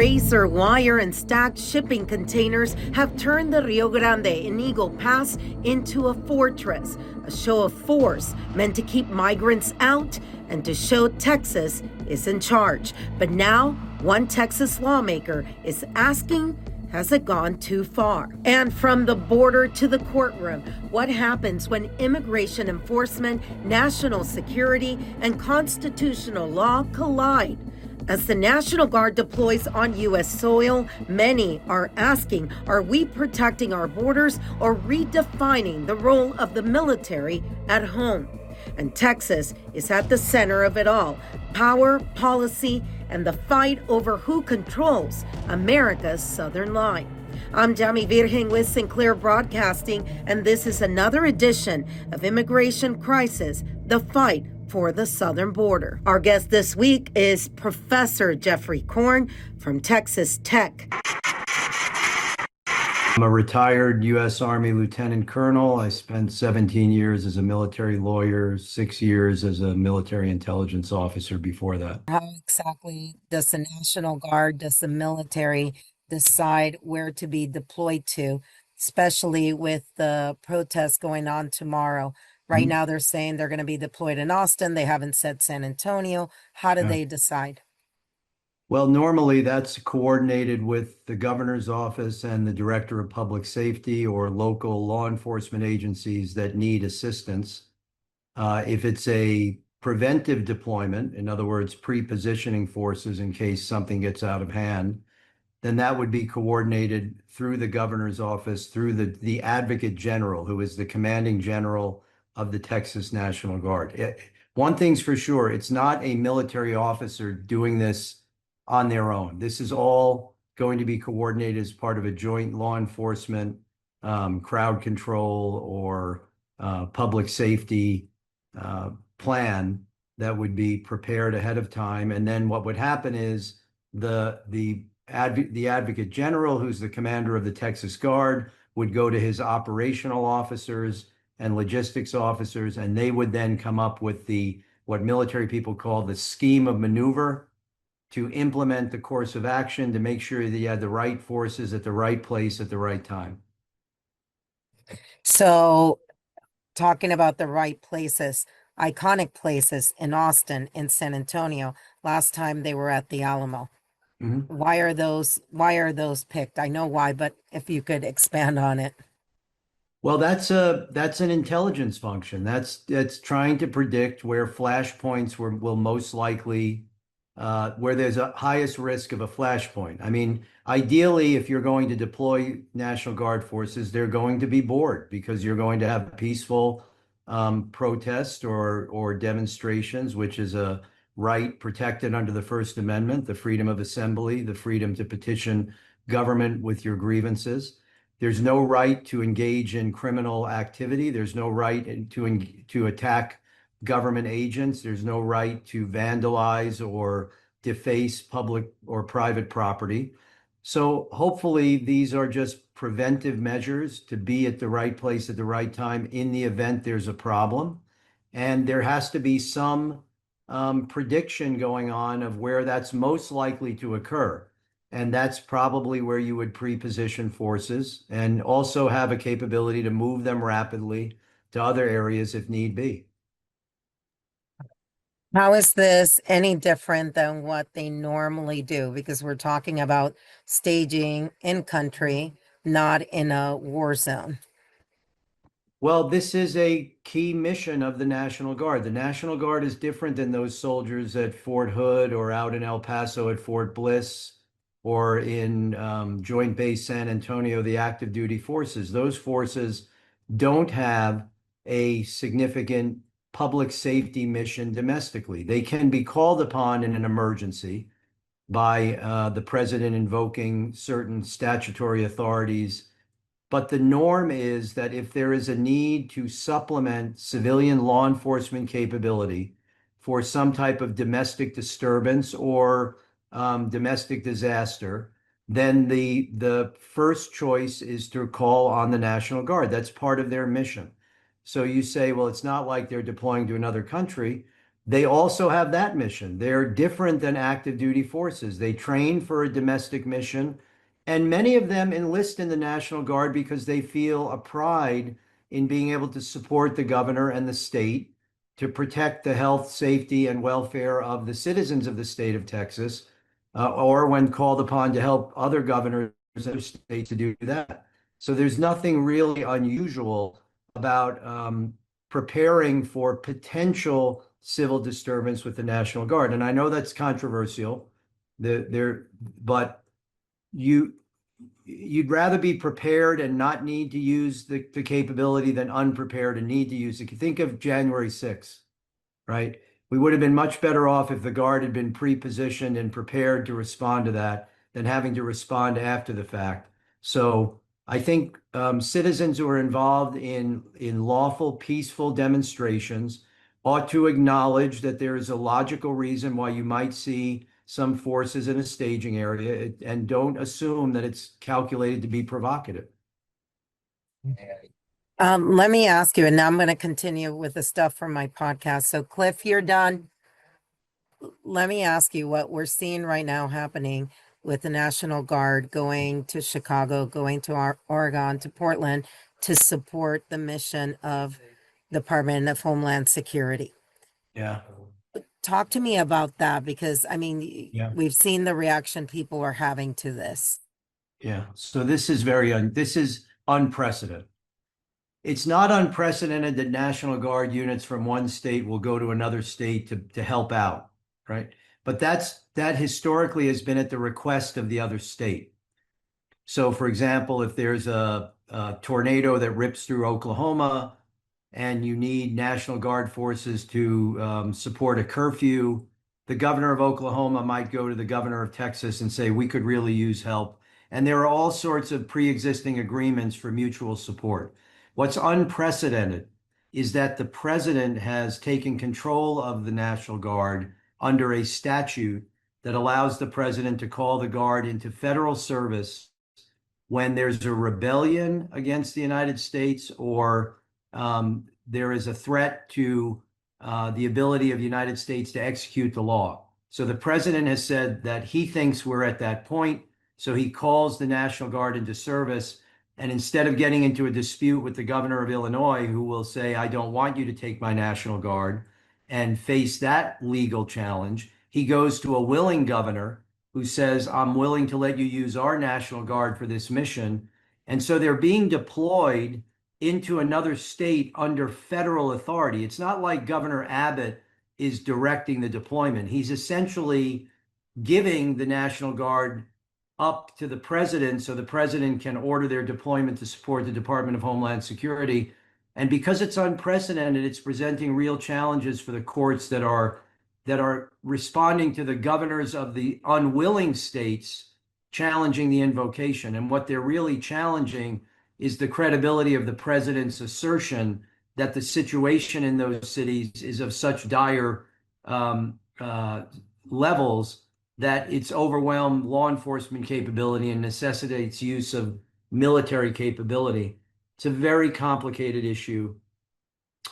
razor wire and stacked shipping containers have turned the Rio Grande in Eagle Pass into a fortress, a show of force meant to keep migrants out and to show Texas is in charge. But now, one Texas lawmaker is asking, has it gone too far? And from the border to the courtroom, what happens when immigration enforcement, national security, and constitutional law collide? As the National Guard deploys on U.S. soil, many are asking, are we protecting our borders or redefining the role of the military at home? And Texas is at the center of it all: power, policy, and the fight over who controls America's southern line. I'm Yami Virgin with Sinclair Broadcasting, and this is another edition of Immigration Crisis, the fight for the southern border. Our guest this week is Professor Jeffrey Korn from Texas Tech. I'm a retired U.S. Army Lieutenant Colonel. I spent 17 years as a military lawyer, 6 years as a military intelligence officer before that. How exactly does the National Guard, does the military decide where to be deployed to, especially with the protests going on tomorrow? Right now, they're saying they're going to be deployed in Austin. They haven't said San Antonio. How do they decide? Well, normally that's coordinated with the governor's office and the director of public safety or local law enforcement agencies that need assistance. If it's a preventive deployment, in other words, pre-positioning forces in case something gets out of hand, then that would be coordinated through the governor's office, through the advocate general, who is the commanding general of the Texas National Guard. One thing's for sure, it's not a military officer doing this on their own. This is all going to be coordinated as part of a joint law enforcement, crowd control, or public safety plan that would be prepared ahead of time. And then what would happen is the advocate general, who's the commander of the Texas Guard, would go to his operational officers and logistics officers, and they would then come up with what military people call the scheme of maneuver to implement the course of action to make sure that you had the right forces at the right place at the right time. So, talking about the right places, iconic places in Austin, in San Antonio, last time they were at the Alamo. Why are those picked? I know why, but if you could expand on it. Well, that's an intelligence function. That's trying to predict where flashpoints will most likely, where there's a highest risk of a flashpoint. I mean, ideally, if you're going to deploy National Guard forces, they're going to be bored because you're going to have peaceful protest or demonstrations, which is a right protected under the First Amendment, the freedom of assembly, the freedom to petition government with your grievances. There's no right to engage in criminal activity. There's no right to attack government agents. There's no right to vandalize or deface public or private property. So hopefully these are just preventive measures to be at the right place at the right time in the event there's a problem. And there has to be some prediction going on of where that's most likely to occur. And that's probably where you would pre-position forces and also have a capability to move them rapidly to other areas if need be. How is this any different than what they normally do? Because we're talking about staging in country, not in a war zone. Well, this is a key mission of the National Guard. The National Guard is different than those soldiers at Fort Hood or out in El Paso at Fort Bliss or in Joint Base San Antonio, the active duty forces. Those forces don't have a significant public safety mission domestically. They can be called upon in an emergency by the president invoking certain statutory authorities. But the norm is that if there is a need to supplement civilian law enforcement capability for some type of domestic disturbance or domestic disaster, then the first choice is to call on the National Guard. That's part of their mission. So you say, well, it's not like they're deploying to another country. they also have that mission. They're different than active duty forces. They train for a domestic mission, and many of them enlist in the National Guard because they feel a pride in being able to support the governor and the state to protect the health, safety, and welfare of the citizens of the state of Texas, or when called upon to help other governors of other states to do that. So there's nothing really unusual about preparing for potential civil disturbance with the National Guard. And I know that's controversial. But you you'd rather be prepared and not need to use the capability than unprepared and need to use it. Think of January 6th, right? We would have been much better off if the Guard had been pre-positioned and prepared to respond to that than having to respond after the fact. So I think citizens who are involved in lawful, peaceful demonstrations ought to acknowledge that there is a logical reason why you might see some forces in a staging area, and don't assume that it's calculated to be provocative. Let me ask you, and now I'm going to continue with the stuff from my podcast. So, Cliff, you're done. Let me ask you what we're seeing right now happening with the National Guard going to Chicago, going to Oregon, to Portland to support the mission of the Department of Homeland Security. Yeah. Talk to me about that, because I mean, Yeah. we've seen the reaction people are having to this. Yeah. So this is this is unprecedented. It's not unprecedented that National Guard units from one state will go to another state to help out, right? But that historically has been at the request of the other state. So, for example, if there's a tornado that rips through Oklahoma and you need National Guard forces to support a curfew, the governor of Oklahoma might go to the governor of Texas and say, we could really use help. And there are all sorts of pre-existing agreements for mutual support. What's unprecedented is that the president has taken control of the National Guard under a statute that allows the president to call the Guard into federal service when there's a rebellion against the United States, or there is a threat to the ability of the United States to execute the law. So the president has said that he thinks we're at that point. So he calls the National Guard into service. And instead of getting into a dispute with the governor of Illinois, who will say, I don't want you to take my National Guard, and face that legal challenge, he goes to a willing governor who says, I'm willing to let you use our National Guard for this mission. And so they're being deployed into another state under federal authority. It's not like Governor Abbott is directing the deployment. He's essentially giving the National Guard up to the president so the president can order their deployment to support the Department of Homeland Security. And because it's unprecedented, it's presenting real challenges for the courts that are responding to the governors of the unwilling states challenging the invocation. And what they're really challenging is the credibility of the president's assertion that the situation in those cities is of such dire levels that it's overwhelmed law enforcement capability and necessitates use of military capability. It's a very complicated issue,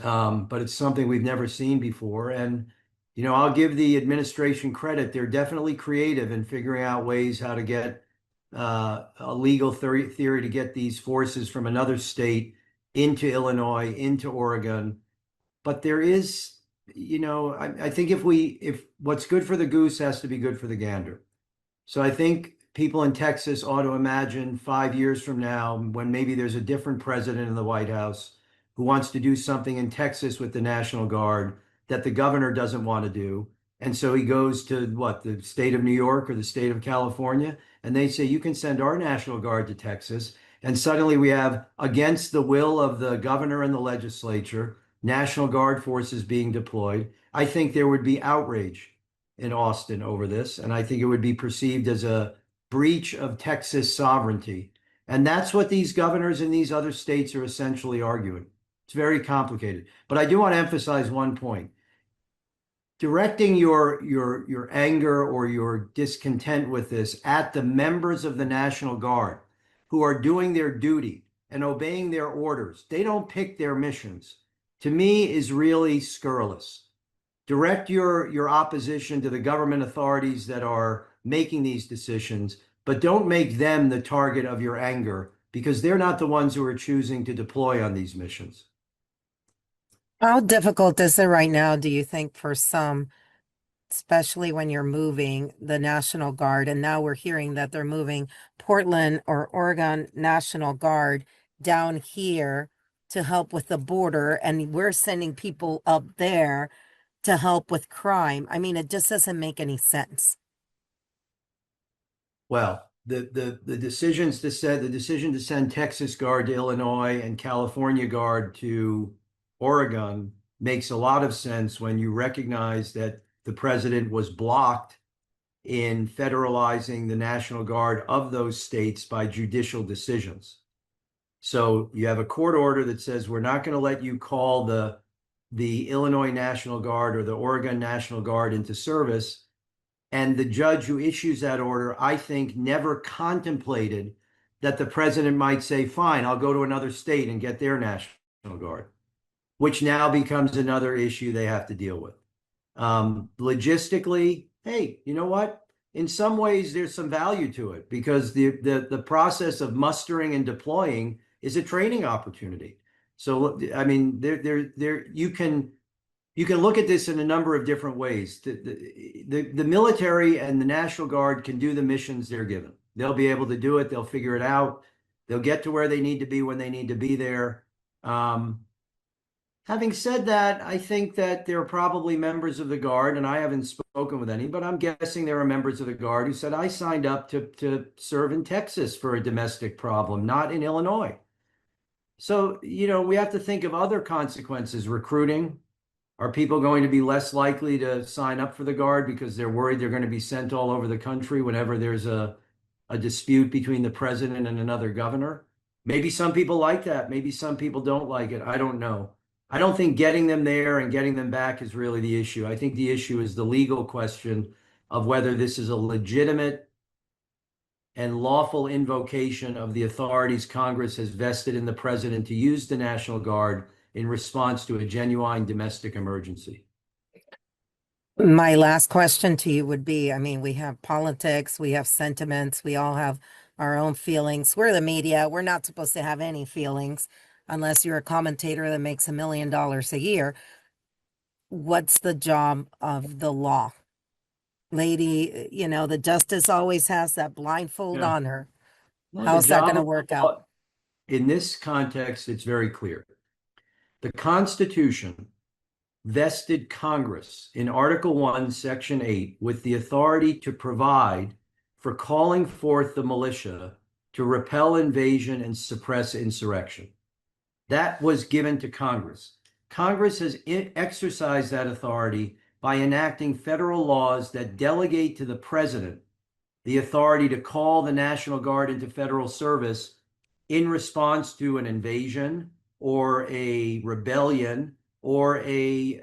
but it's something we've never seen before. And, you know, I'll give the administration credit. They're definitely creative in figuring out ways how to get a legal theory to get these forces from another state into Illinois, into Oregon. But there is, you know, I think if what's good for the goose has to be good for the gander. So I think people in Texas ought to imagine 5 years from now, when maybe there's a different president in the White House who wants to do something in Texas with the National Guard that the governor doesn't want to do. And so he goes to the state of New York or the state of California, and they say, you can send our National Guard to Texas. And suddenly we have, against the will of the governor and the legislature, National Guard forces being deployed. I think there would be outrage in Austin over this, and I think it would be perceived as a breach of Texas sovereignty. And that's what these governors in these other states are essentially arguing. It's very complicated. But I do want to emphasize one point. Directing your anger or your discontent with this at the members of the National Guard who are doing their duty and obeying their orders, they don't pick their missions, to me is really scurrilous. direct your opposition to the government authorities that are making these decisions, but don't make them the target of your anger because they're not the ones who are choosing to deploy on these missions. How difficult is it right now, do you think, for some, especially when you're moving the National Guard? And now we're hearing that they're moving Portland or Oregon National Guard down here to help with the border, and we're sending people up there to help with crime. I mean, it just doesn't make any sense. Well, the decision to send Texas Guard to Illinois and California Guard to Oregon makes a lot of sense when you recognize that the president was blocked in federalizing the National Guard of those states by judicial decisions. So you have a court order that says we're not going to let you call the Illinois National Guard or the Oregon National Guard into service. And the judge who issues that order, I think, never contemplated that the president might say, fine, I'll go to another state and get their National Guard, which now becomes another issue they have to deal with. Logistically, hey, you know what? In some ways, there's some value to it because the process of mustering and deploying is a training opportunity. So, I mean, you can look at this in a number of different ways. The military and the National Guard can do the missions they're given. They'll be able to do it. They'll figure it out. They'll get to where they need to be when they need to be there. Having said that, I think that there are probably members of the Guard, and I haven't spoken with any, but I'm guessing there are members of the Guard who said, I signed up to serve in Texas for a domestic problem, not in Illinois. So, we have to think of other consequences. Recruiting. Are people going to be less likely to sign up for the Guard because they're worried they're going to be sent all over the country whenever there's a dispute between the president and another governor? Maybe some people like that. Maybe some people don't like it. I don't know. I don't think getting them there and getting them back is really the issue. I think the issue is the legal question of whether this is a legitimate and lawful invocation of the authorities Congress has vested in the president to use the National Guard in response to a genuine domestic emergency. My last question to you would be, I mean, we have politics, we have sentiments, we all have our own feelings. We're the media. We're not supposed to have any feelings unless you're a commentator that makes $1 million a year. What's the job of the law? Lady, the justice always has that blindfold on her. Well, how's that going to work out? In this context, it's very clear. The Constitution vested Congress in Article 1, Section 8 with the authority to provide for calling forth the militia to repel invasion and suppress insurrection. That was given to Congress. Congress has exercised that authority by enacting federal laws that delegate to the president the authority to call the National Guard into federal service in response to an invasion or a rebellion or a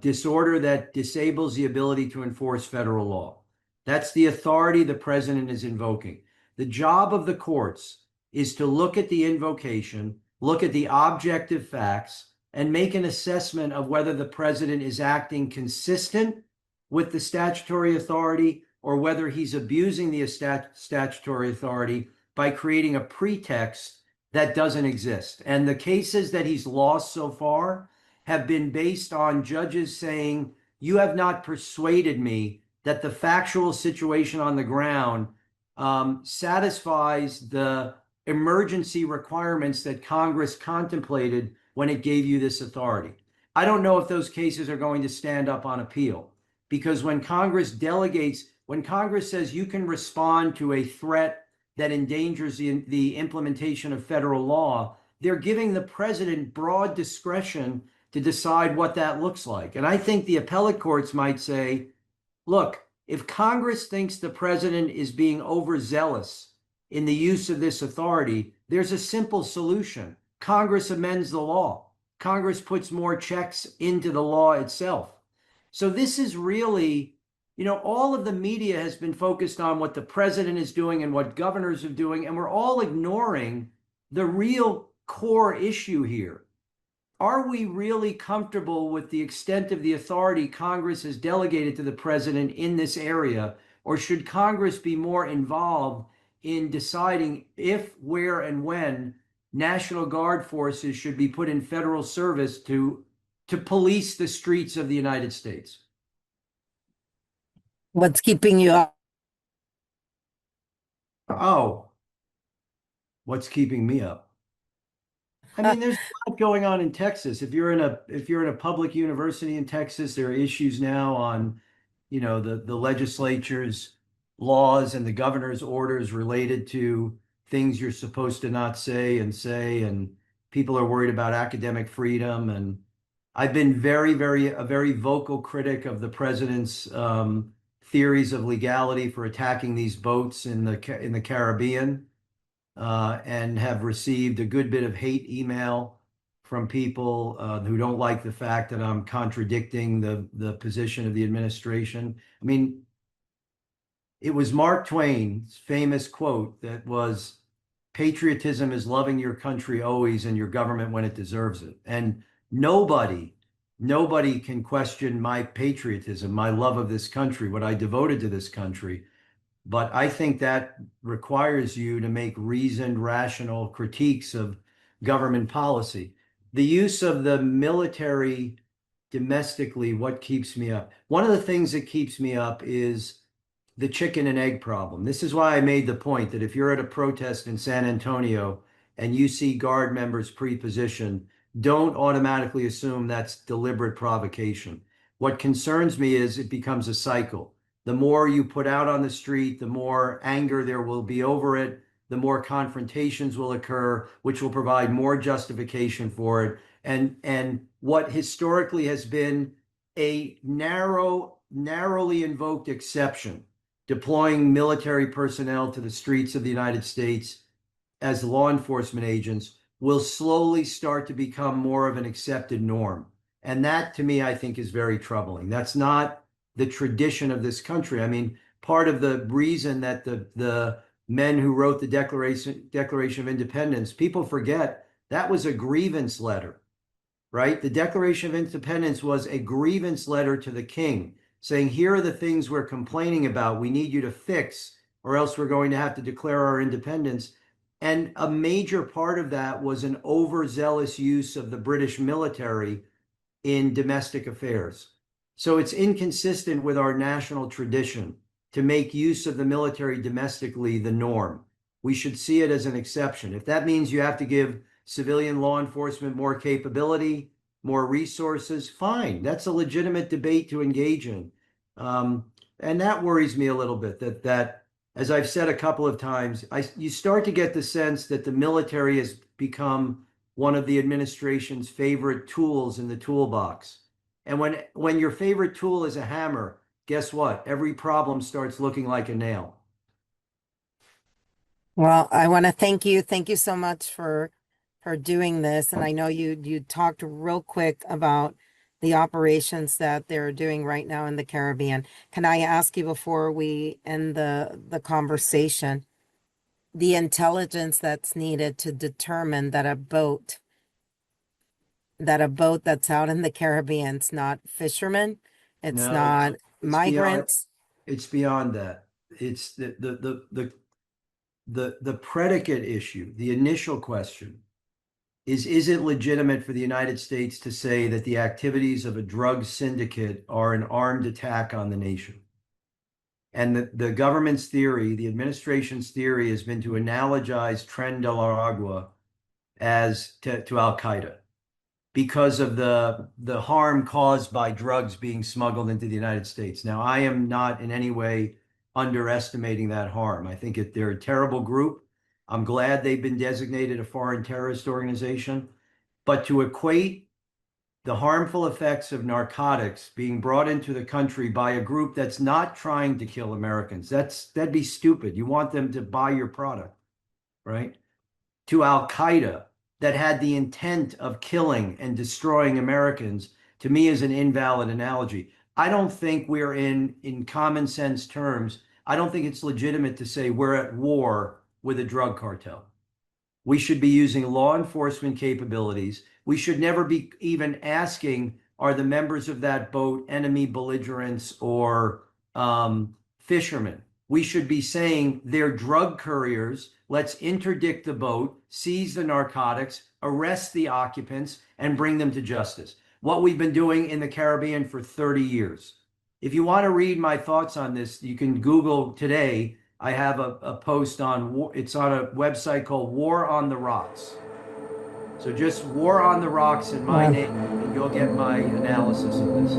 disorder that disables the ability to enforce federal law. That's the authority the president is invoking. The job of the courts is to look at the invocation, look at the objective facts, and make an assessment of whether the president is acting consistent with the statutory authority or whether he's abusing the statutory authority by creating a pretext that doesn't exist. And the cases that he's lost so far have been based on judges saying, you have not persuaded me that the factual situation on the ground satisfies the emergency requirements that Congress contemplated when it gave you this authority. I don't know if those cases are going to stand up on appeal, because when Congress delegates, when Congress says you can respond to a threat that endangers the implementation of federal law, they're giving the president broad discretion to decide what that looks like. And I think the appellate courts might say, look, if Congress thinks the president is being overzealous in the use of this authority, there's a simple solution. Congress amends the law. Congress puts more checks into the law itself. So this is really, all of the media has been focused on what the president is doing and what governors are doing, and we're all ignoring the real core issue here. are we really comfortable with the extent of the authority Congress has delegated to the president in this area? Or should Congress be more involved in deciding if, where, and when National Guard forces should be put in federal service to police the streets of the United States? What's keeping you up? Oh, what's keeping me up? I mean, there's a lot going on in Texas. If you're in a public university in Texas, there are issues now on, the legislature's laws and the governor's orders related to things you're supposed to not say, and people are worried about academic freedom. And I've been a very vocal critic of the president's theories of legality for attacking these boats in the Caribbean, and have received a good bit of hate email from people who don't like the fact that I'm contradicting the position of the administration. I mean, it was Mark Twain's famous quote that was, patriotism is loving your country always and your government when it deserves it. And nobody can question my patriotism, my love of this country, what I devoted to this country. But I think that requires you to make reasoned, rational critiques of government policy. The use of the military domestically, what keeps me up? One of the things that keeps me up is the chicken and egg problem. This is why I made the point that if you're at a protest in San Antonio and you see Guard members pre-positioned, don't automatically assume that's deliberate provocation. What concerns me is it becomes a cycle. The more you put out on the street, the more anger there will be over it, the more confrontations will occur, which will provide more justification for it. And what historically has been a narrowly invoked exception, deploying military personnel to the streets of the United States as law enforcement agents, will slowly start to become more of an accepted norm. And that, to me, I think is very troubling. That's not the tradition of this country. I mean, part of the reason that the men who wrote the Declaration of Independence, people forget that was a grievance letter, right? The Declaration of Independence was a grievance letter to the king saying, here are the things we're complaining about. We need you to fix, or else we're going to have to declare our independence. And a major part of that was an overzealous use of the British military in domestic affairs. So it's inconsistent with our national tradition to make use of the military domestically the norm. We should see it as an exception. If that means you have to give civilian law enforcement more capability, more resources, fine. That's a legitimate debate to engage in. And that worries me a little bit, that as I've said a couple of times, you start to get the sense that the military has become one of the administration's favorite tools in the toolbox. And when your favorite tool is a hammer, guess what? Every problem starts looking like a nail. Well, I want to thank you. Thank you so much for doing this. And I know you talked real quick about the operations that they're doing right now in the Caribbean. Can I ask you before we end the conversation, the intelligence that's needed to determine that a boat that's out in the Caribbean, it's not fishermen, it's No, not it's beyond migrants. it's beyond that. It's the predicate issue, the initial question is it legitimate for the United States to say that the activities of a drug syndicate are an armed attack on the nation? And the government's theory, the administration's theory, has been to analogize Tren de Aragua as to Al Qaeda because of the harm caused by drugs being smuggled into the United States. Now, I am not in any way underestimating that harm. I think they're a terrible group. I'm glad they've been designated a foreign terrorist organization. But to equate the harmful effects of narcotics being brought into the country by a group that's not trying to kill Americans, that'd be stupid. You want them to buy your product, right? To Al Qaeda, that had the intent of killing and destroying Americans, to me is an invalid analogy. I don't think we're in common sense terms, I don't think it's legitimate to say we're at war with a drug cartel. We should be using law enforcement capabilities. We should never be even asking, are the members of that boat enemy belligerents or fishermen? We should be saying they're drug couriers. Let's interdict the boat, seize the narcotics, arrest the occupants, and bring them to justice. What we've been doing in the Caribbean for 30 years. If you want to read my thoughts on this, you can Google today. I have a post on, it's on a website called War on the Rocks. So just War on the Rocks in my name, and you'll get my analysis of this.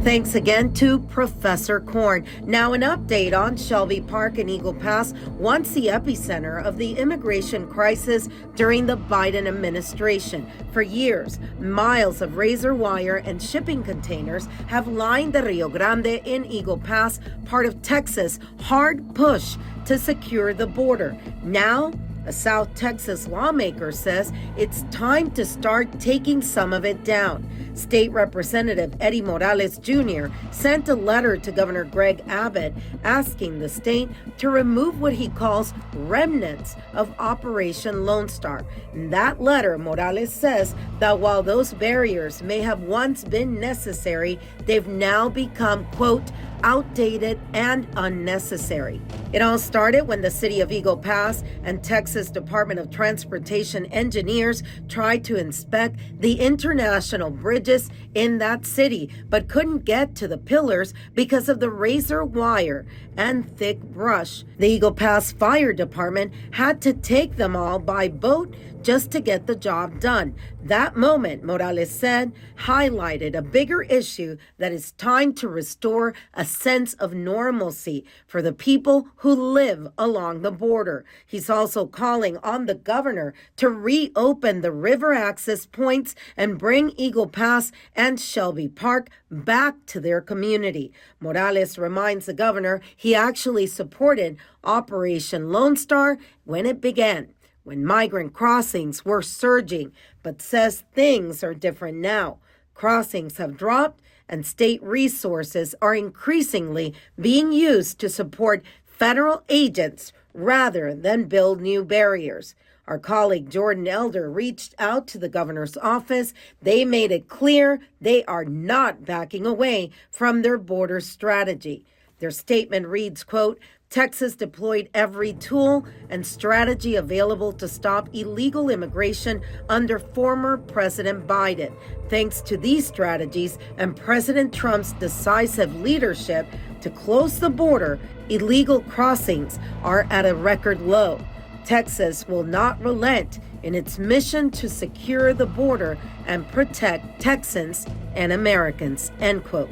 Thanks again to Professor Korn. Now an update on Shelby Park in Eagle Pass, once the epicenter of the immigration crisis during the Biden administration. For years, miles of razor wire and shipping containers have lined the Rio Grande in Eagle Pass, part of Texas' hard push to secure the border. Now, a South Texas lawmaker says it's time to start taking some of it down. State Representative Eddie Morales Jr. sent a letter to Governor Greg Abbott asking the state to remove what he calls remnants of Operation Lone Star. In that letter, Morales says that while those barriers may have once been necessary, they've now become, quote, outdated and unnecessary. It all started when the city of Eagle Pass and Texas Department of Transportation engineers tried to inspect the international bridges in that city, but couldn't get to the pillars because of the razor wire and thick brush. The Eagle Pass Fire Department had to take them all by boat just to get the job done. That moment, Morales said, highlighted a bigger issue that it's time to restore a sense of normalcy for the people who live along the border. He's also calling on the governor to reopen the river access points and bring Eagle Pass and Shelby Park back to their community. Morales reminds the governor he actually supported Operation Lone Star when it began, when migrant crossings were surging, but says things are different now. Crossings have dropped and state resources are increasingly being used to support federal agents rather than build new barriers. Our colleague Jordan Elder reached out to the governor's office. They made it clear they are not backing away from their border strategy. Their statement reads, quote, Texas deployed every tool and strategy available to stop illegal immigration under former President Biden. Thanks to these strategies and President Trump's decisive leadership to close the border, illegal crossings are at a record low. Texas will not relent in its mission to secure the border and protect Texans and Americans, end quote.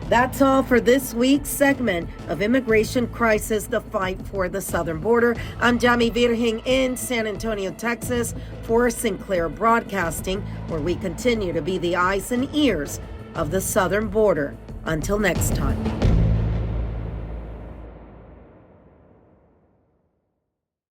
That's all for this week's segment of Immigration Crisis, the Fight for the Southern Border. I'm Yami Virgin in San Antonio, Texas, for Sinclair Broadcasting, where we continue to be the eyes and ears of the southern border. Until next time.